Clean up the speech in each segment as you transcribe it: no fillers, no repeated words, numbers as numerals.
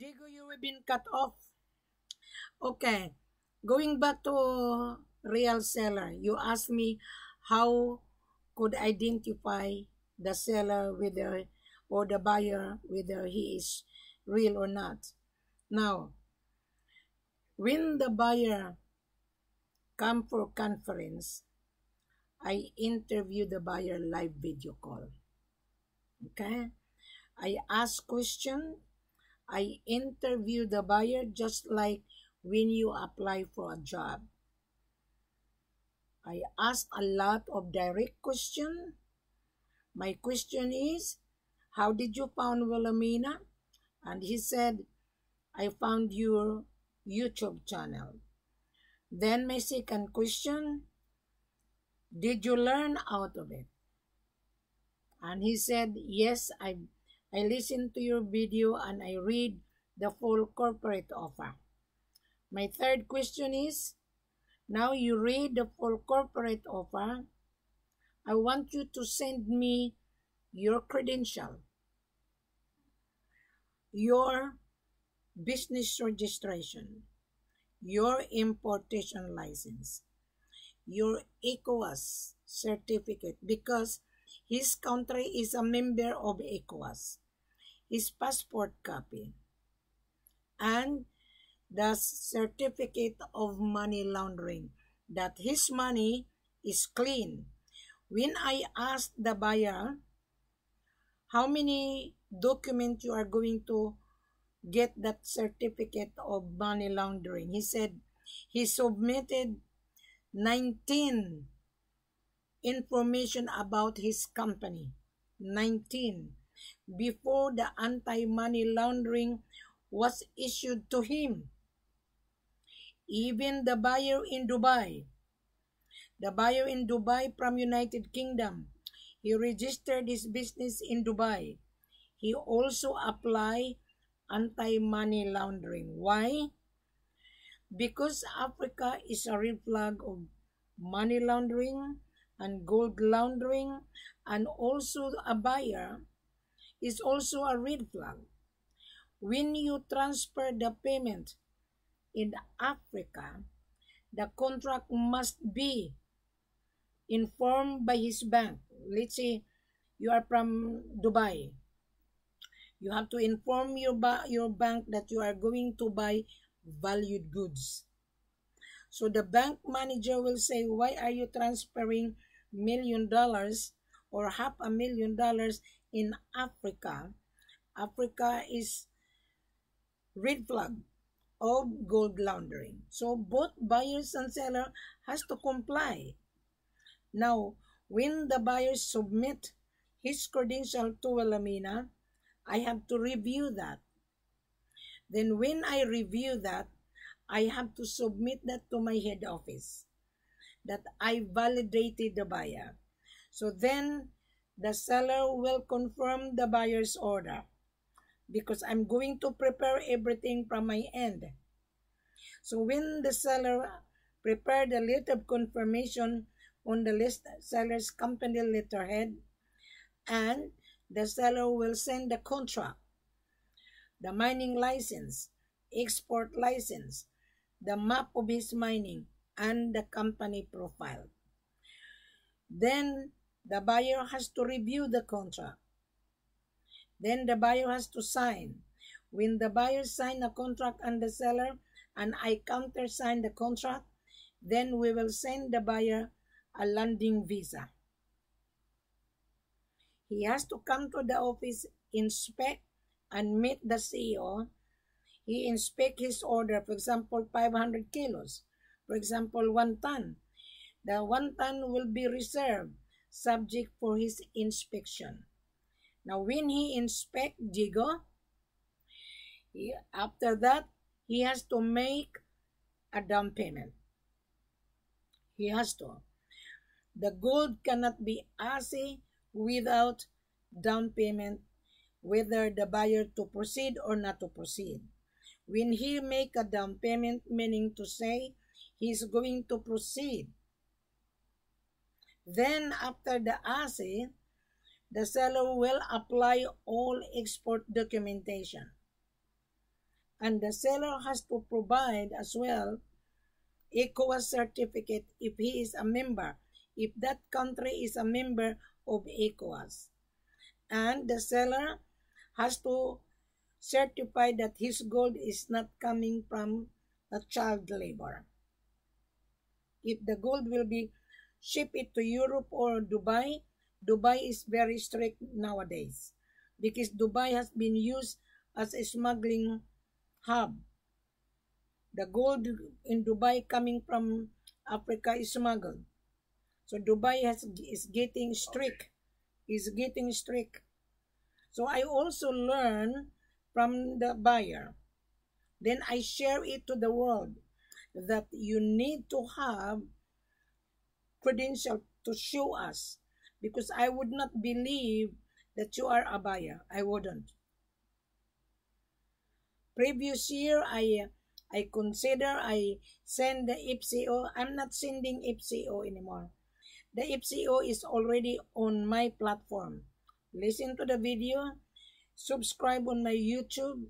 Digo, you have been cut off. Okay. Going back to real seller, you asked me how could identify the seller whether or the buyer whether he is real or not. Now, when the buyer come for conference, I interview the buyer live video call. Okay? I ask question. I interview the buyer just like when you apply for a job. I ask a lot of direct question. My question is, how did you found Wilhelmina? And he said, I found your YouTube channel. Then my second question, did you learn out of it? And he said, yes, I listened to your video and I read the full corporate offer. My third question is, now you read the full corporate offer, I want you to send me your credential, your business registration, your importation license, your ECOWAS certificate, because his country is a member of ECOWAS, his passport copy, and the certificate of money laundering, that his money is clean. When I asked the buyer how many documents you are going to get that certificate of money laundering, he said he submitted 19 information about his company. 19 before the anti-money laundering was issued to him. Even the buyer in Dubai from United Kingdom, he registered his business in Dubai. He also applied anti-money laundering. Why? Because Africa is a red flag of money laundering and gold laundering, and also a buyer is also a red flag. When you transfer the payment in Africa, the contract must be informed by his bank. Let's say you are from Dubai. You have to inform your bank that you are going to buy valued goods. So the bank manager will say, why are you transferring $1 million or $500,000 in Africa? Africa is red flag of gold laundering. So both buyers and seller has to comply. Now, when the buyer submit his credential to Wilhelmina, I have to review that. Then when I review that, I have to submit that to my head office that I validated the buyer. So then the seller will confirm the buyer's order because I'm going to prepare everything from my end. So when the seller prepare the letter of confirmation on the seller's company letterhead, and the seller will send the contract, the mining license, export license, the map of his mining, and the company profile. Then the buyer has to review the contract. Then the buyer has to sign. When the buyer sign a contract and the seller and I countersign the contract, then we will send the buyer a landing visa. He has to come to the office, inspect, and meet the CEO. He inspect his order, for example, 500 kilos. For example, 1 ton. The 1 ton will be reserved, subject for his inspection. Now, when he inspect Digo, after that, he has to make a down payment. He has to. The gold cannot be assay without down payment, whether the buyer to proceed or not to proceed. When he make a down payment, meaning to say he's going to proceed, then after the assay, the seller will apply all export documentation. And the seller has to provide as well ECOWAS certificate if he is a member, if that country is a member of ECOWAS. And the seller has to certify that his gold is not coming from a child labor. If the gold will be shipped it to Europe or Dubai, Dubai is very strict nowadays because Dubai has been used as a smuggling hub. The gold in Dubai coming from Africa is smuggled. So Dubai is getting strict. Is getting strict. So I also learn from the buyer. Then I share it to the world that you need to have credential to show us, because I would not believe that you are a buyer. I wouldn't. Previous year, I consider I send the FCO. I'm not sending FCO anymore. The FCO is already on my platform. Listen to the video, subscribe on my YouTube,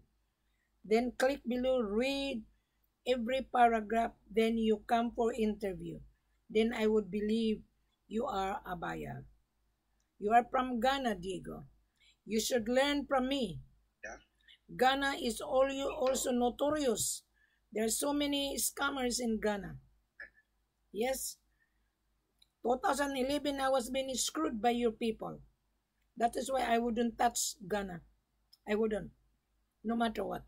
then click below, read every paragraph, then you come for interview. Then I would believe you are a buyer. You are from Ghana, Diego. You should learn from me. Yeah. Ghana is also notorious. There are so many scammers in Ghana. Yes. 2011, I was being screwed by your people. That is why I wouldn't touch Ghana. I wouldn't. No matter what.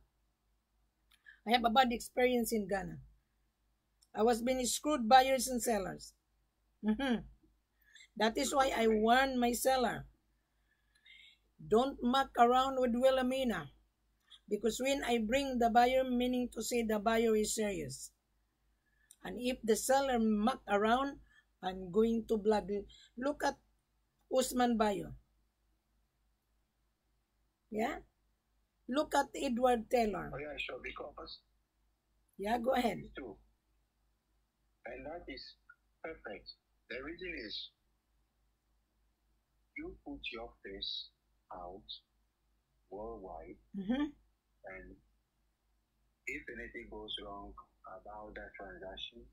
I have a bad experience in Ghana. I was being screwed buyers and sellers. That is why I warn my seller. Don't muck around with Wilhelmina. Because when I bring the buyer, meaning to say the buyer is serious. And if the seller muck around, I'm going to block. Look at Usman Bayo. Yeah? Look at Edward Taylor. Oh yeah, sure, because Yeah, go ahead. too. And that is perfect. The reason is you put your face out worldwide, and if anything goes wrong about that transaction,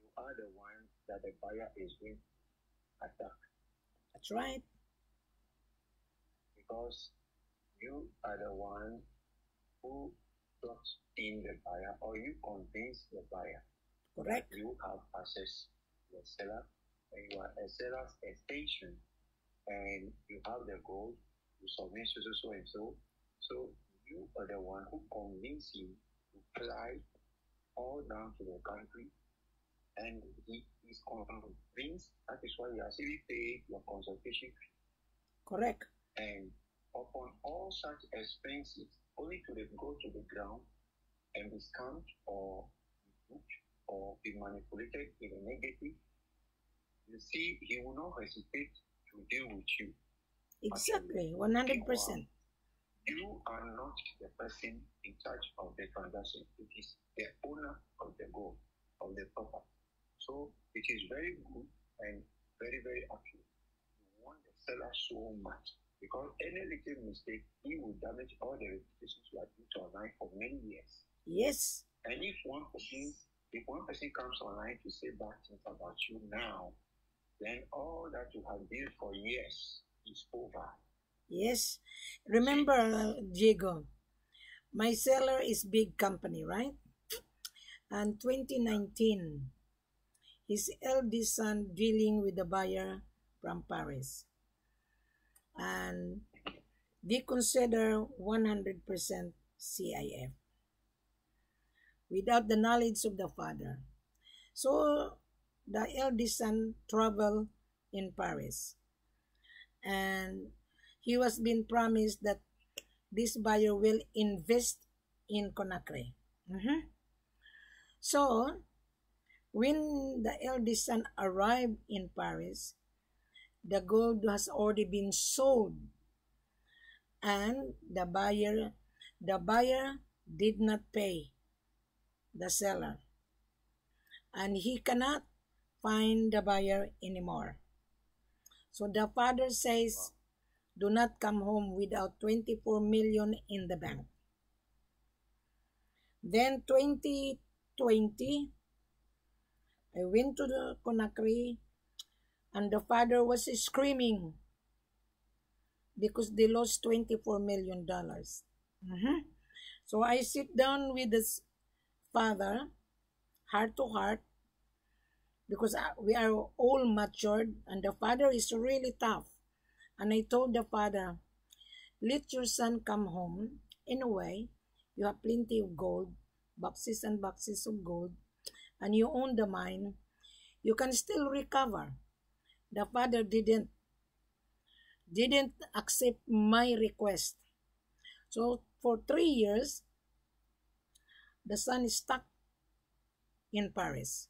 you are the one that the buyer is going to attack, That's right. because you are the one who brought in the buyer, or you convince the buyer Correct. that you have access to the seller, and you are a seller's extension, and you have the gold, you submit so and so. So you are the one who convince him to fly all down to the country, and he is convinced. That is why he has even paid your consultation fee. Correct. And upon all such expenses, only to go to the ground and be scammed or be duped or be manipulated in a negative, you see, he will not hesitate to deal with you. Exactly. 100%. You are not the person in charge of the transaction. It is the owner of the gold, of the property. So it is very good and very, very accurate. You want the seller so much, because any little mistake, he will damage all the reputations you have built online for many years. Yes. And if one person comes online to say bad things about you now, then all that you have built for years is over. Yes. Remember, Diego, my seller is big company, right? And 2019, his eldest son dealing with the buyer from Paris. And they consider 100% CIF without the knowledge of the father. So the eldest son traveled in Paris, and he was being promised that this buyer will invest in Conakry. So when the eldest son arrived in Paris, the gold has already been sold, and the buyer did not pay the seller, and he cannot find the buyer anymore. So the father says, do not come home without 24 million in the bank. Then 2020, I went to the Conakry and the father was screaming because they lost $24 million. So I sit down with this father, heart to heart, because we are all matured and the father is really tough. And I told the father, let your son come home. In a way, you have plenty of gold, boxes and boxes of gold, and you own the mine. You can still recover. The father didn't accept my request. So for 3 years, the son is stuck in Paris.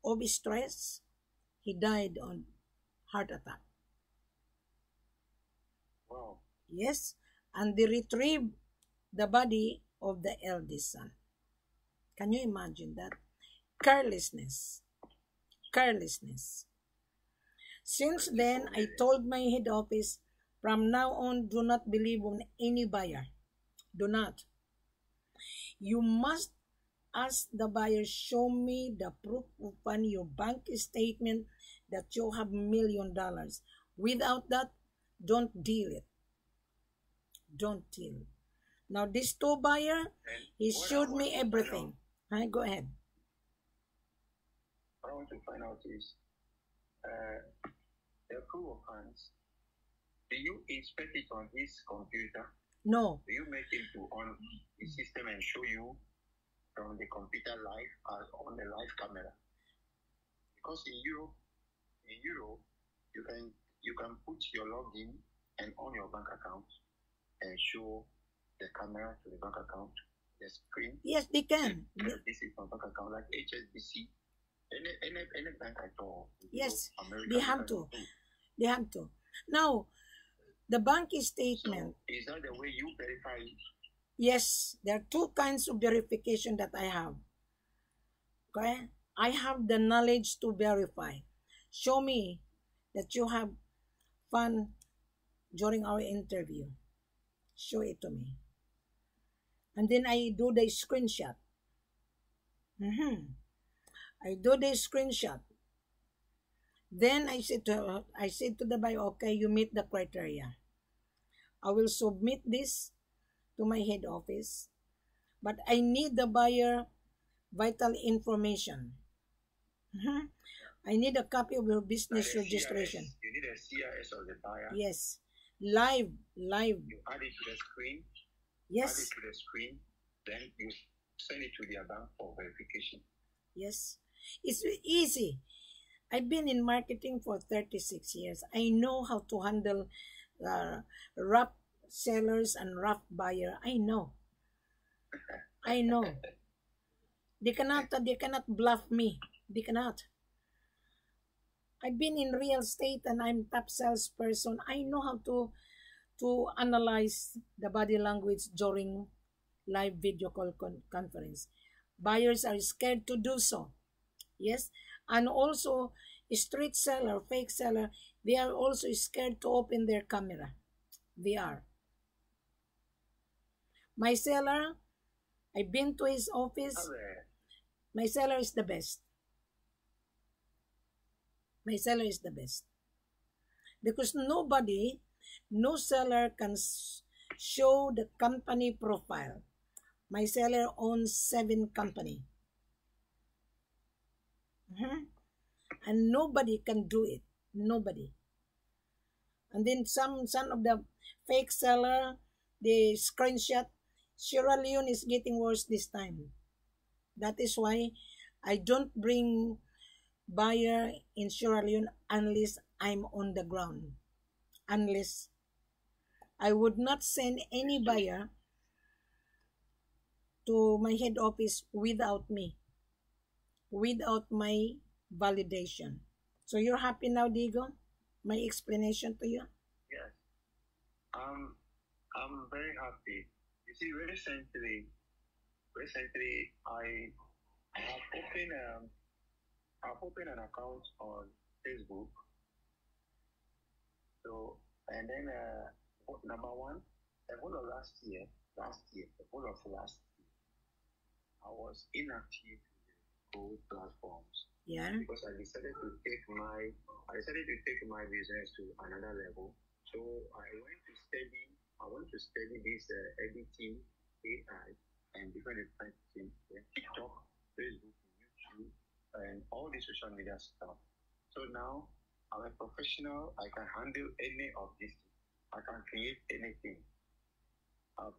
Of stress, he died on heart attack. Wow. Yes, and they retrieved the body of the eldest son. Can you imagine that? Carelessness. Carelessness. Since then, I told my head office, from now on, do not believe on any buyer. Do not. You must ask the buyer, show me the proof upon your bank statement that you have $1,000,000. Without that, don't deal it. Don't deal. Now, this two buyer, he showed me everything. Hi, go ahead. What I want to find out is the proof of funds. Do you inspect it on his computer? No. Do you make him to on the system and show you from the computer live on the live camera? Because in Europe, you can put your login and on your bank account and show the camera to the bank account, the screen. Yes, they can. This is my bank account, like HSBC. Any bank at all. Yes, American they have to. They have to. Now, the bank statement. So, is that the way you verify it? Yes, there are two kinds of verification that I have. Okay? I have the knowledge to verify. Show me that you have fun during our interview. Show it to me. And then I do the screenshot. I do the screenshot. Then I said to the buyer, okay, you meet the criteria. I will submit this to my head office, but I need the buyer vital information. I need a copy of your business registration. You need a CRS of the buyer. Yes, live. You add it to the screen. Yes. Add it to the screen. Then you send it to their bank for verification. Yes, it's easy. I've been in marketing for 36 years. I know how to handle rough sellers and rough buyer. I know. They cannot bluff me. They cannot. I've been in real estate and I'm top salesperson. I know how to analyze the body language during live video call conference. Buyers are scared to do so. Yes, and also street seller, fake seller, they are also scared to open their camera. They are. My seller, I've been to his office. My seller is the best. My seller is the best. Because no seller can show the company profile. My seller owns 7 companies. And nobody can do it. Nobody. And then some of the fake seller, they screenshot. Sierra Leone is getting worse this time. That is why I don't bring buyer in Sierra Leone unless I'm on the ground. Unless I would not send any buyer to my head office without me, without my validation. So you're happy now, Diego? My explanation to you? Yes. I'm very happy. You see, recently I have opened an account on Facebook. So, and then number one, the whole of last year, the whole of last I was inactive in the gold platforms Yeah. because I decided to take my business to another level. So I went to study this editing, AI, and different things, TikTok, Facebook, YouTube, and all the social media stuff. So now I'm a professional. I can handle any of these things. I can create anything. I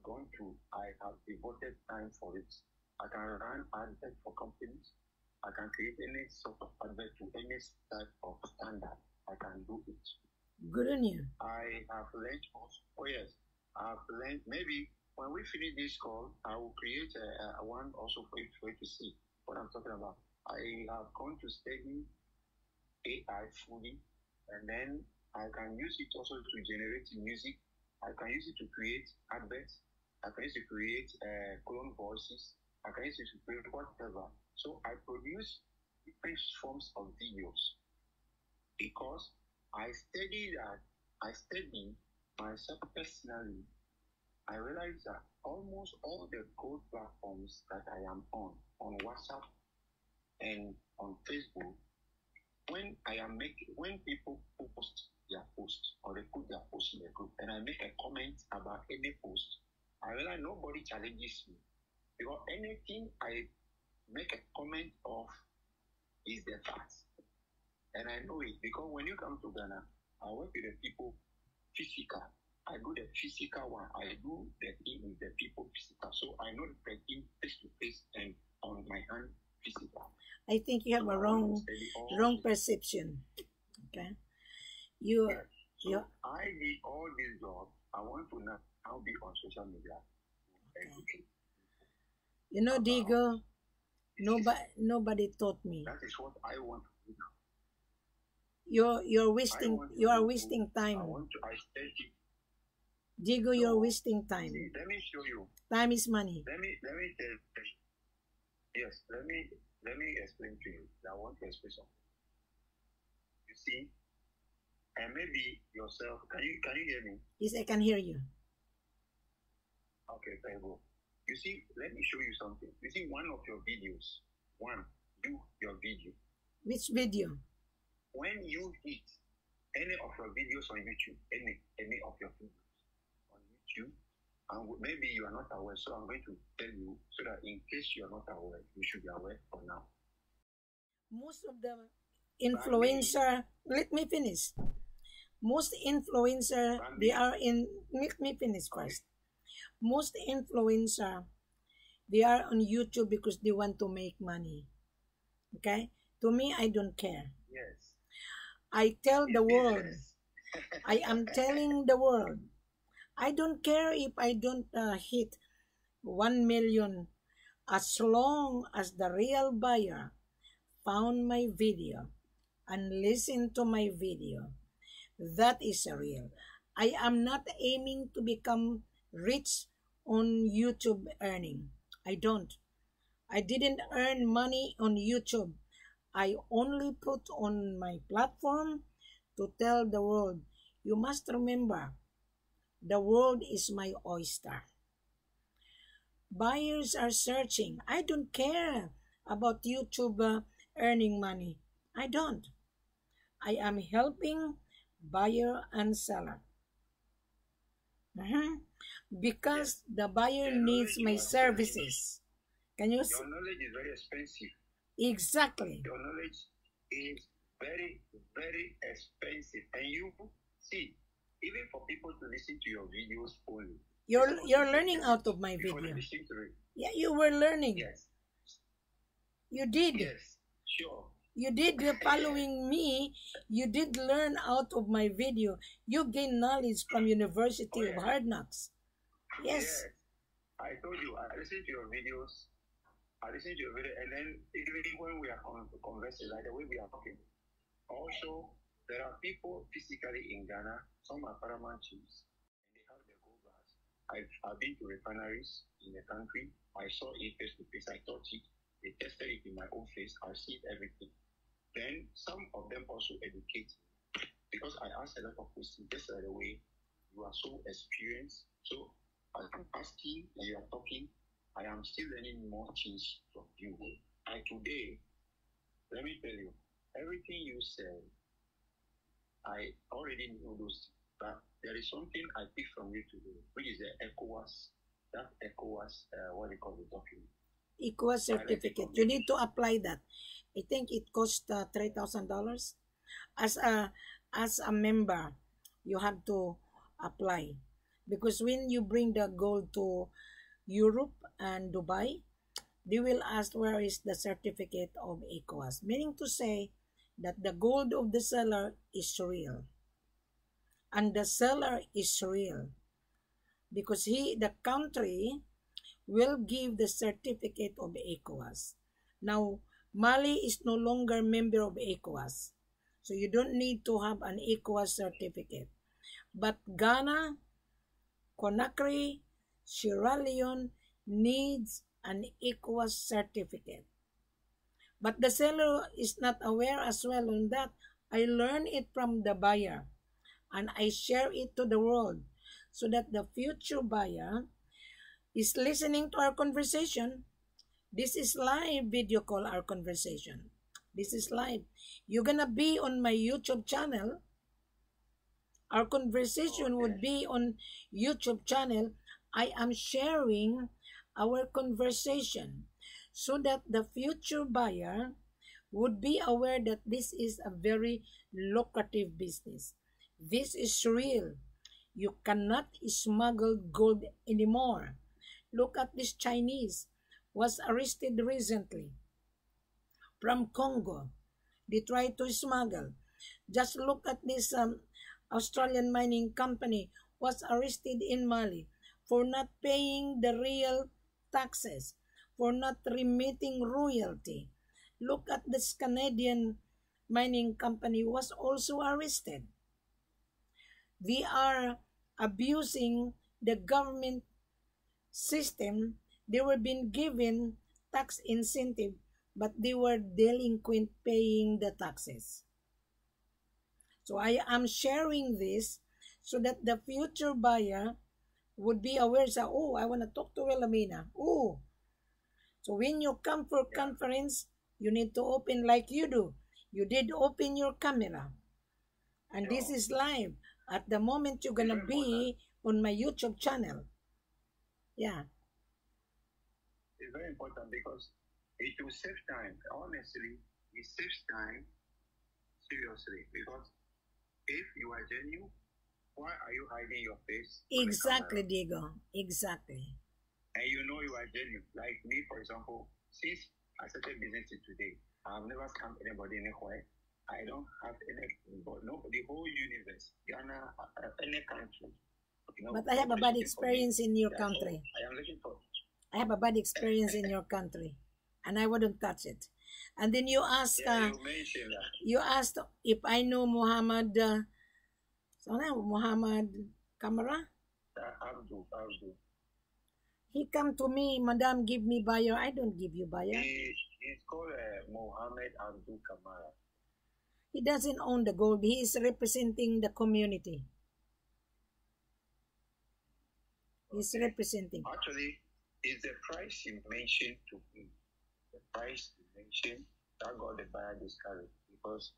have devoted time for it. I can run adverts for companies. I can create any sort of advert to any type of standard. I can do it. Good on you. I have learned also. Oh yes, I have learned. Maybe when we finish this call, I will create a one also for you to see what I'm talking about. I have gone to study AI fully, and then I can use it also to generate music. I can use it to create adverts. I can use it to create clone voices. I can use it to create whatever. So I produce different forms of videos because I study myself personally. I realize that almost all the gold platforms that I am on WhatsApp and on Facebook, when people post their post or they put their post in the group and I make a comment about any post, I realize nobody challenges me because anything I make a comment of is the fact. And I know it because when you come to Ghana, I work with the people physical. I do the physical one. I do the thing with the people physical. So I know the thing face to face and on my hand physical. I think you have a wrong perception. Okay. You. I did all this job. I want to now be on social media. Okay. You know, Diego, nobody taught me. That is what I want to do now. You are wasting time. Diego, you're wasting time. See, let me show you. Time is money. Let me tell you. Yes, let me explain to you. I want to explain something. You see, and maybe yourself. Can you hear me? Yes, I can hear you. Okay, very good. You see, let me show you something. You see, one of your videos. Do your video. Which video? When you hit any of your videos on YouTube, any of your videos on YouTube, and maybe you are not aware, so I'm going to tell you so that in case you are not aware, you should be aware for now. Most of the influencer, let me finish. Most influencer, they are in, let me finish first. Most influencer, they are on YouTube because they want to make money. Okay? To me, I don't care. Yes. I tell the world, I am telling the world, I don't care if I don't hit 1 million as long as the real buyer found my video and listened to my video. That is real. I am not aiming to become rich on YouTube earning. I don't. I didn't earn money on YouTube. I only put on my platform to tell the world, you must remember, the world is my oyster. Buyers are searching. I don't care about YouTube earning money. I don't. I am helping buyer and seller. Because the buyer needs my services. Can you Your knowledge is very expensive. Exactly. Your knowledge is very, very expensive. And you see, even for people to listen to your videos only. You're learning out of my video. Yeah, you were learning. Yes. You did. Yes, sure. You did following me. You did learn out of my video. You gain knowledge from University of Hard Knocks. Yes. I told you, I listened to your videos. And then even when we are conversing, like the way we are talking. Also, there are people physically in Ghana. Some are paramount chiefs, and they have their gold bars. I've been to refineries in the country. I saw it face to face. I touched it. They tested it in my own face. I've seen everything. Then some of them also educate me because I ask a lot of questions. Just the way you are so experienced. So I'm asking and you are talking. I am still learning more things from you. And today, let me tell you, everything you said, I already know those, but there is something I pick from you today, which is the ECOWAS, that ECOWAS, what they call the document. ECOWAS certificate. You need to apply that. I think it costs $3,000. As a member, you have to apply, because when you bring the gold to Europe and Dubai, they will ask where is the certificate of ECOWAS, meaning to say that the gold of the seller is real, and the seller is real, because the country will give the certificate of ECOWAS. Now, Mali is no longer member of ECOWAS, so you don't need to have an ECOWAS certificate. But Ghana, Conakry, Sierra Leone needs an ECOWAS certificate. But the seller is not aware as well on that. I learn it from the buyer, and I share it to the world, so that the future buyer is listening to our conversation. This is live video call, our conversation. This is live. You're gonna be on my YouTube channel. Our conversation would be on YouTube channel. I am sharing our conversation, so that the future buyer would be aware that this is a very lucrative business. This is real. You cannot smuggle gold anymore. Look at this Chinese was arrested recently from Congo. They tried to smuggle. Just look at this Australian mining company was arrested in Mali for not paying the real taxes, for not remitting royalty. Look at this Canadian mining company was also arrested. We are abusing the government system. They were being given tax incentive, but they were delinquent paying the taxes. So I am sharing this so that the future buyer would be aware. Sa, oh, I want to talk to Wilhelmina. Oh, so when you come for conference, you need to open like you do. You did open your camera, and this is live. At the moment, you're gonna be on my YouTube channel. Yeah. It's very important because it will save time. Honestly, it saves time. Seriously, because if you are genuine, why are you hiding your face? Exactly, Diego. Exactly. And you know you are genuine. Like me, for example, since I started business today, I've never scammed anybody anywhere. I don't have any, no, the whole universe, Ghana, any country. You know, but I have a bad experience in your country. I am looking for. I have a bad experience in your country, and I wouldn't touch it. And then you ask, you asked if I know Muhammad. Muhammad Kamara. Abdul. He come to me, Madam, give me buyer. I don't give you buyer. He's called Muhammad Abdul Kamara. He doesn't own the gold. He is representing the community. He's representing. Actually, it's the price you mentioned to me. The price you mentioned that got the buyer discouraged, because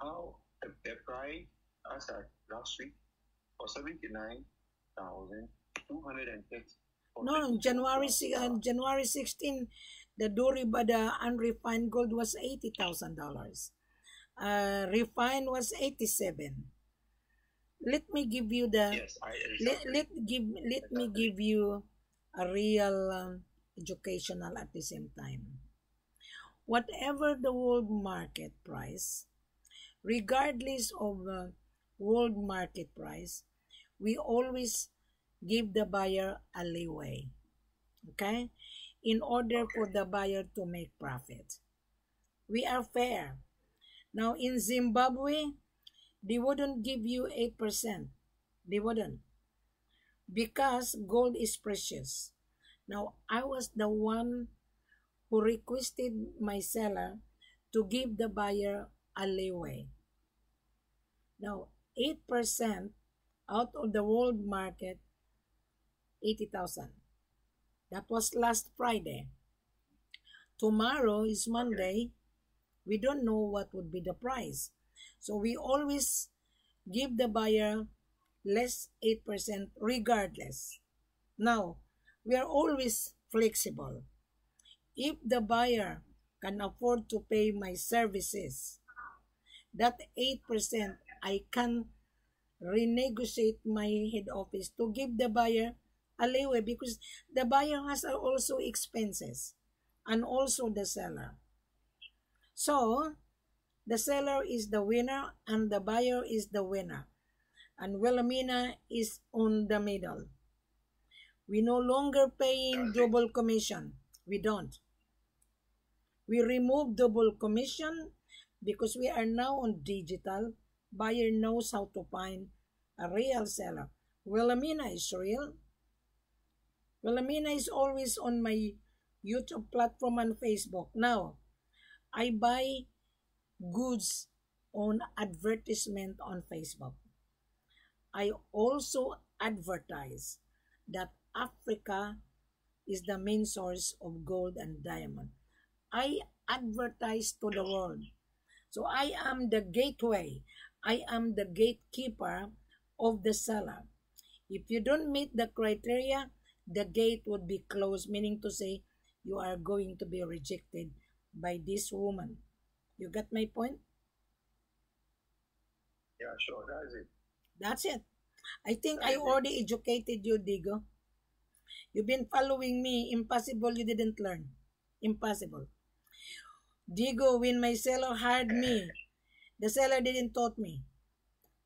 how the price as at last week was 79,230. No, January 16, the the unrefined gold was $80,000. Refined was 87. Let me give you the. Yes, let me give you a real educational at the same time. Whatever the world market price, regardless of the world market price, we always give the buyer a leeway, okay, in order for the buyer to make profit. We are fair. Now in Zimbabwe, they wouldn't give you 8%. They wouldn't, because gold is precious. Now I was the one who requested my seller to give the buyer a leeway. Now 8% out of the world market, 80,000. That was last Friday. Tomorrow is Monday. We don't know what would be the price. So we always give the buyer less 8% regardless. Now, we are always flexible. If the buyer can afford to pay my services, that 8% I can renegotiate my head office to give the buyer a leeway because the buyer has also expenses and also the seller. So, the seller is the winner and the buyer is the winner. And Wilhelmina is on the middle. We no longer paying double commission. We don't. We remove double commission because we are now on digital. Buyer knows how to find a real seller. Wilhelmina is real. Wilhelmina is always on my YouTube platform and Facebook. Now, I buy goods on advertisement on Facebook. I also advertise that Africa is the main source of gold and diamond. I advertise to the world. So I am the gateway. I am the gatekeeper of the seller. If you don't meet the criteria, the gate would be closed, meaning to say you are going to be rejected by this woman. You got my point? Yeah, sure, that's it. That's it. I think I already educated you, Digo. You've been following me. Impossible you didn't learn. Impossible. Digo, when my seller hired me, the seller didn't taught me.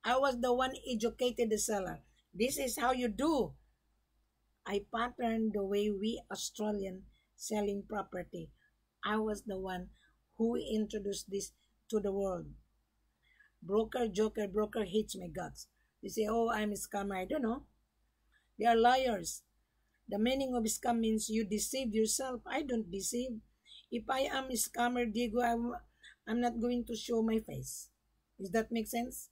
I was the one educated the seller. This is how you do. I patterned the way we Australian selling property. I was the one who introduced this to the world. Broker, joker, broker hates my guts. They say, oh, I'm a scammer. I don't know. They are liars. The meaning of scam means you deceive yourself. I don't deceive. If I am a scammer, Diego, I'm not going to show my face. Does that make sense?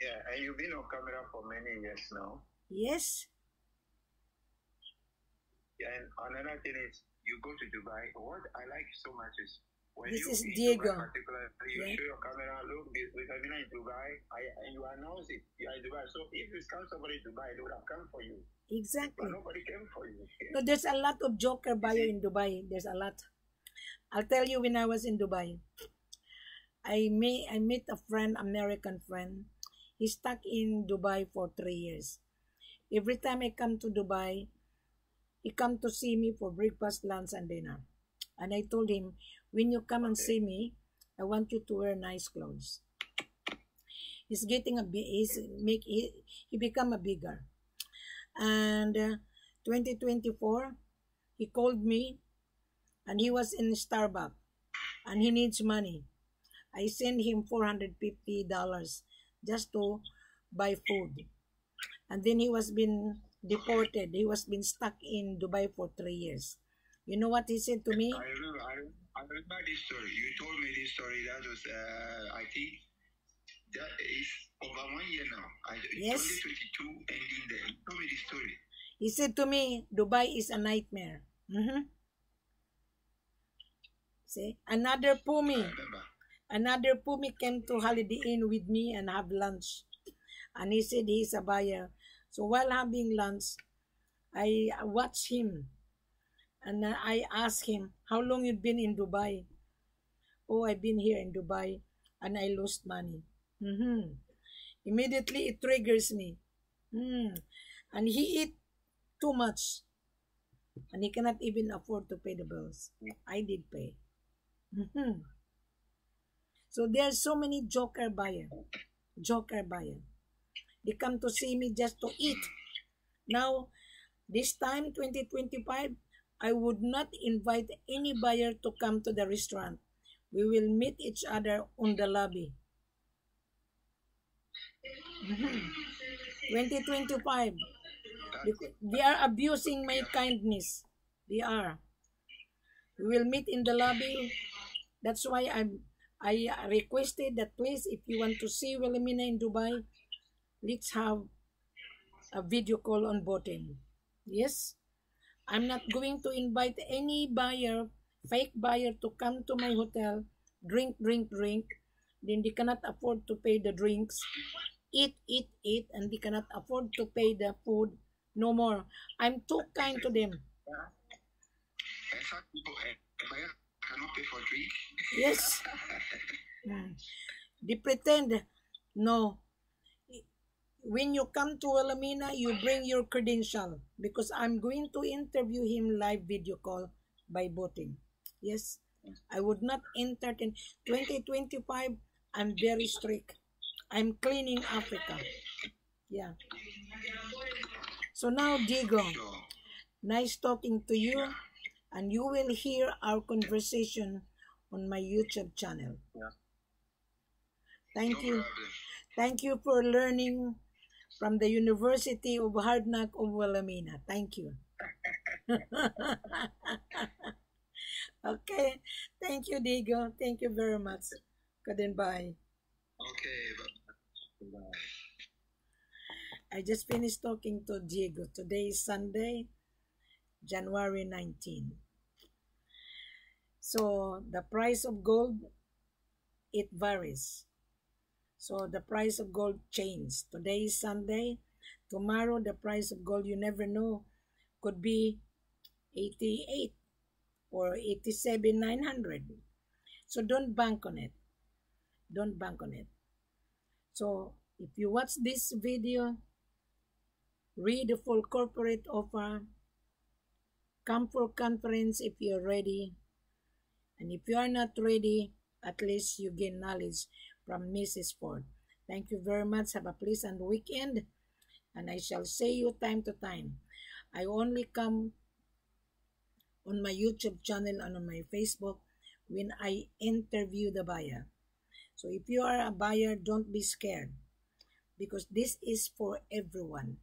Yeah, and you've been on camera for many years now. Yes. Yeah, and another thing is, you go to Dubai. What I like so much is when This you is in Diego. Dubai, particularly, you Yeah. show your camera. Look, we're coming in Dubai, and you announce it. You are in Dubai. So if you scam somebody in Dubai, they would have come for you. Exactly. But nobody came for you. No, there's a lot of joker buyer in Dubai. There's a lot. I'll tell you when I was in Dubai. I met a friend, American friend. He's stuck in Dubai for 3 years. Every time I come to Dubai, he come to see me for breakfast, lunch, and dinner. And I told him, when you come and see me, I want you to wear nice clothes. He's getting he become a bigger. And 2024, he called me, and he was in Starbucks, and he needs money. I sent him $450 just to buy food. And then he was been deported. He was been stuck in Dubai for 3 years. You know what he said to me? I remember this story. You told me this story. That was, I think, that is over 1 year now. Yes. 2022 ending there. You told me this story. He said to me, Dubai is a nightmare. See, another Pumi. I remember. Another Pumi came to Holiday Inn with me and have lunch. And he said he's a buyer. So while having lunch, I watched him. And I asked him, how long you been in Dubai? Oh, I've been here in Dubai and I lost money. Immediately it triggers me. And he eat too much. And he cannot even afford to pay the bills. I did pay. So there are so many joker buyer. Joker buyer. They come to see me just to eat. Now, this time, 2025, I would not invite any buyer to come to the restaurant. We will meet each other on the lobby. 2025. They are abusing my kindness. They are. We will meet in the lobby. That's why I requested that please, if you want to see Wilhelmina in Dubai, let's have a video call on Botem. Yes? I'm not going to invite any buyer, fake buyer, to come to my hotel, drink, drink, drink. Then they cannot afford to pay the drinks. Eat, eat, eat, and they cannot afford to pay the food. No more. I'm too kind to them. And some people cannot pay for drink. Yes. They pretend. No. When you come to Wilhelmina, you bring your credential because I'm going to interview him live video call by voting. Yes. I would not entertain. 2025, I'm very strict. I'm cleaning Africa. Yeah. So now, Diego, Sure. nice talking to you. And you will hear our conversation on my YouTube channel. Yeah. Thank No you. problem. Thank you for learning from the University of Hard Knock of Wilhelmina. Thank you. Okay. Thank you, Diego. Thank you very much. Good and bye. Okay, but I just finished talking to Diego. Today is Sunday, January 19. So the price of gold, it varies. So the price of gold changed. Today is Sunday. Tomorrow the price of gold, you never know, could be 88 or 87,900. So don't bank on it. Don't bank on it. So if you watch this video, read the full corporate offer. Come for conference if you're ready. And if you are not ready, at least you gain knowledge from Mrs. Ford. Thank you very much. Have a pleasant weekend. And I shall see you time to time. I only come on my YouTube channel and on my Facebook when I interview the buyer. So if you are a buyer, don't be scared. Because this is for everyone.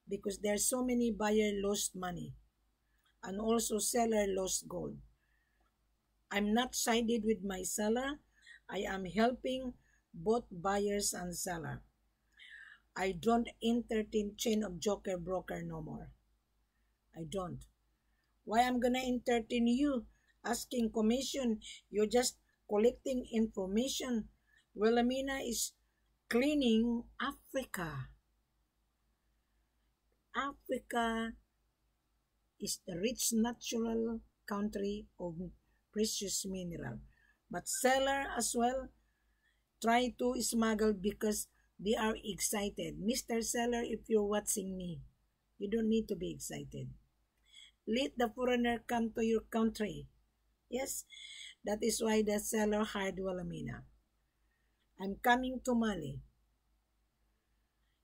Because there are so many buyers lost money. And also seller lost gold. I'm not sided with my seller. I am helping both buyers and seller. I don't entertain chain of joker broker no more. I don't. Why I'm gonna entertain you asking commission? You're just collecting information. Wilhelmina is cleaning Africa. Africa is the rich natural country of precious mineral. But seller as well try to smuggle because they are excited. Mr. Seller, if you're watching me, you don't need to be excited. Let the foreigner come to your country. Yes, that is why the seller hired Wilhelmina. I'm coming to Mali.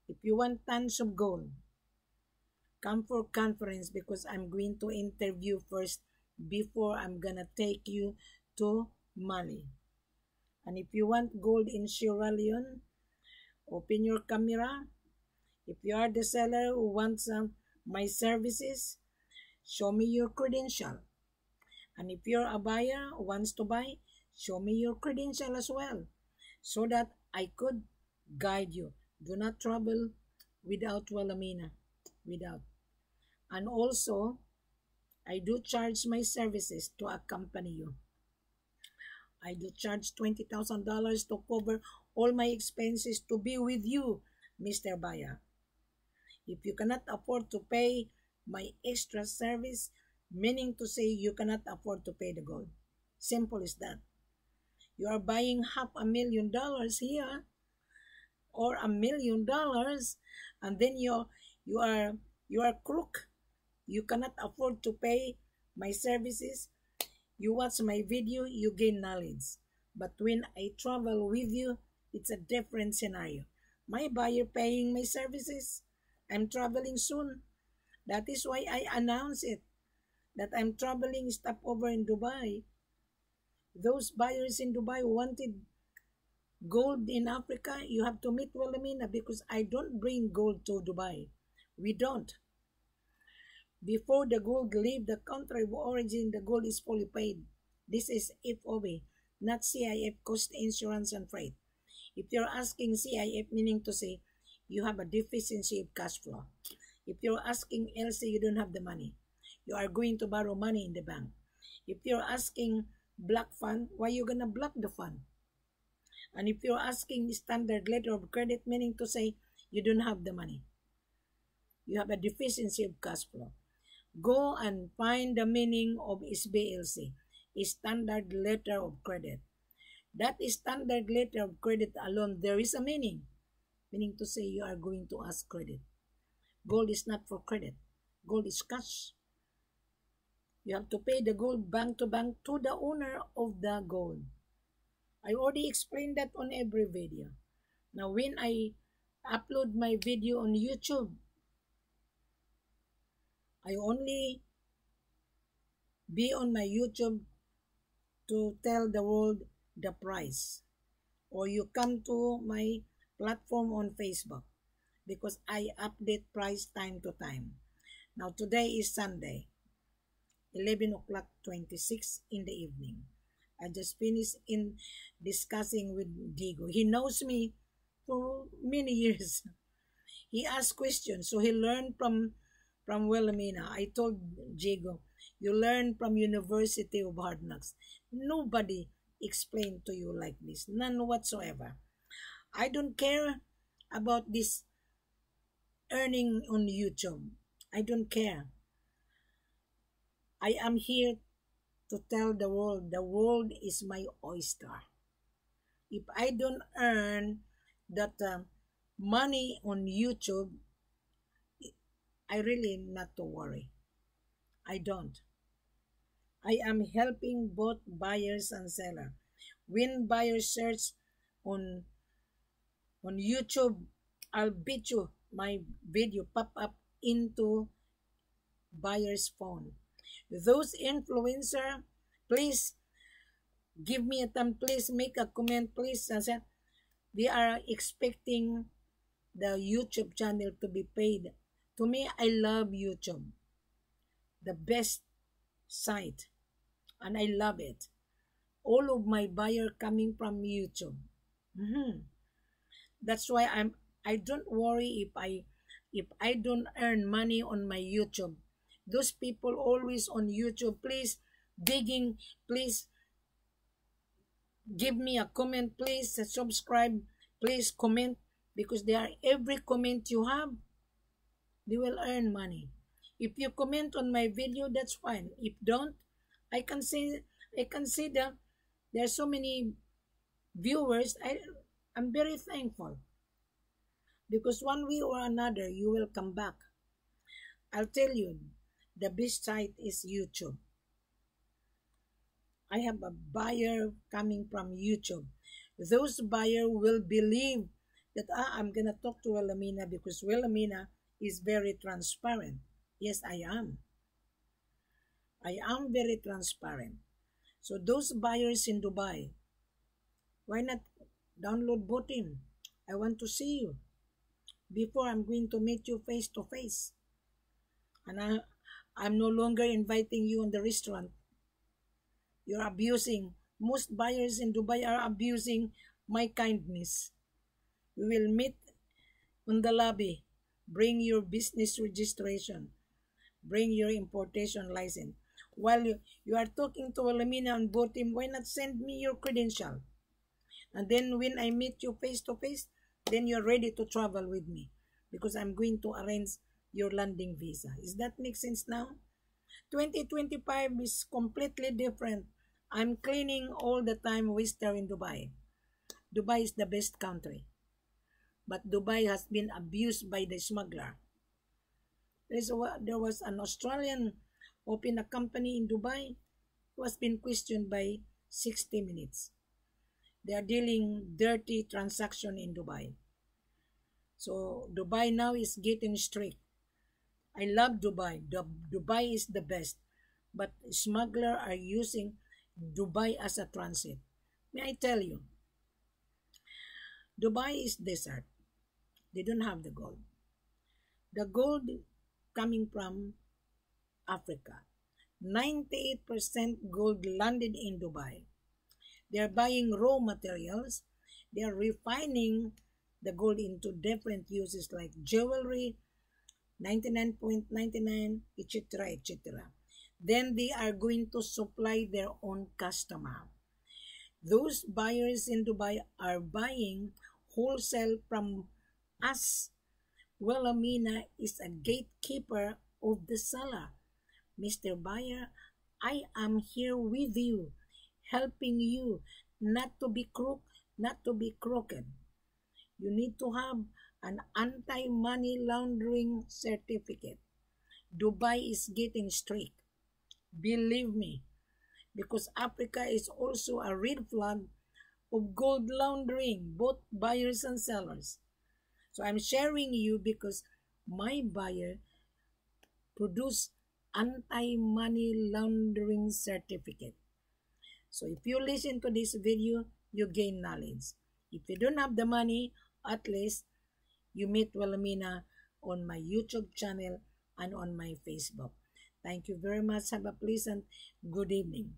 If you want tons of gold, come for conference because I'm going to interview first before I'm gonna take you to Mali. And if you want gold in Sierra Leone, open your camera. If you are the seller who wants my services, show me your credential. And if you're a buyer who wants to buy, show me your credential as well, so that I could guide you. Do not travel without Wilhelmina. Without. And also, I do charge my services to accompany you. I do charge $20,000 to cover all my expenses to be with you, Mr. Buyer. If you cannot afford to pay my extra service, meaning to say you cannot afford to pay the gold. Simple as that. You are buying $500,000 here or $1 million, and then you are crook. You cannot afford to pay my services. You watch my video, you gain knowledge. But when I travel with you, it's a different scenario. My buyer paying my services. I'm traveling soon. That is why I announce it, that I'm traveling stopover in Dubai. Those buyers in Dubai who wanted gold in Africa, you have to meet Wilhelmina because I don't bring gold to Dubai. We don't. Before the gold leave the country of origin, the gold is fully paid. This is FOB, not CIF, cost, insurance, and freight. If you're asking CIF, meaning to say you have a deficiency of cash flow. If you're asking LC, you don't have the money. you are going to borrow money in the bank. If you're asking block fund, why you gonna block the fund? And if you're asking standard letter of credit, meaning to say you don't have the money, you have a deficiency of cash flow. Go and find the meaning of SBLC, a standard letter of credit. That standard letter of credit alone, there is a meaning to say you are going to ask credit. Gold is not for credit. Gold is cash. You have to pay the gold bank to bank to the owner of the gold. I already explained that on every video. Now, when I upload my video on YouTube, I only be on my YouTube to tell the world the price. Or you come to my platform on Facebook because I update price time to time. Now, today is Sunday, 11 o'clock 26 in the evening. I just finished in discussing with Diego. He knows me for many years. He asked questions, so he learned from Wilhelmina. I told Diego, you learn from University of Hard Knocks. Nobody explained to you like this. None whatsoever. I don't care about this earning on YouTube. I don't care. I am here to tell the world is my oyster. If I don't earn that money on YouTube, I really not to worry. I don't. I am helping both buyers and seller. When buyers search on YouTube, I'll bet you my video pop up into buyer's phone. Those influencer, please give me a time. Please make a comment. Please, they are expecting the YouTube channel to be paid. To me, I love YouTube, the best site, and I love it. All of my buyer coming from YouTube. That's why I don't worry if I don't earn money on my YouTube. Those people always on YouTube, please begging, please give me a comment, please subscribe, please comment, because they are every comment you have, they will earn money. If you comment on my video, that's fine. If don't, I can see that there are so many viewers. I'm very thankful because one way or another you will come back. I'll tell you, the best site is YouTube. I have a buyer coming from YouTube. Those buyers will believe that I'm gonna talk to Wilhelmina because Wilhelmina is very transparent. Yes, I am. I am very transparent. So those buyers in Dubai, why not download Botim? I want to see you before I'm going to meet you face to face. And I'm no longer inviting you in the restaurant. You're abusing. Most buyers in Dubai are abusing my kindness. We will meet on the lobby. Bring your business registration. Bring your importation license. While you are talking to Wilhelmina on Botim, why not send me your credential? And then when I meet you face to face, then you're ready to travel with me because I'm going to arrange your landing visa. Does that make sense now? 2025 is completely different. I'm cleaning all the time oyster in Dubai. Dubai is the best country. But Dubai has been abused by the smuggler. There was an Australian opened a company in Dubai who has been questioned by 60 minutes. They are dealing dirty transaction in Dubai. So Dubai now is getting strict. I love Dubai. Dubai is the best. But smugglers are using Dubai as a transit. May I tell you, Dubai is desert. They don't have the gold. The gold coming from Africa. 98% gold landed in Dubai. They are buying raw materials. They are refining the gold into different uses like jewelry, 99.99, etc., etc. Then they are going to supply their own customer. Those buyers in Dubai are buying wholesale from us. Wilhelmina is a gatekeeper of the seller. Mr. Buyer, I am here with you, helping you not to be crooked. You need to have an anti-money laundering certificate. Dubai is getting strict. Believe me, because Africa is also a red flag of gold laundering, both buyers and sellers. So I'm sharing you because my buyer produced anti-money laundering certificate. So if you listen to this video, you gain knowledge. If you don't have the money, at least you meet Wilhelmina on my YouTube channel and on my Facebook. Thank you very much. Have a pleasant good evening.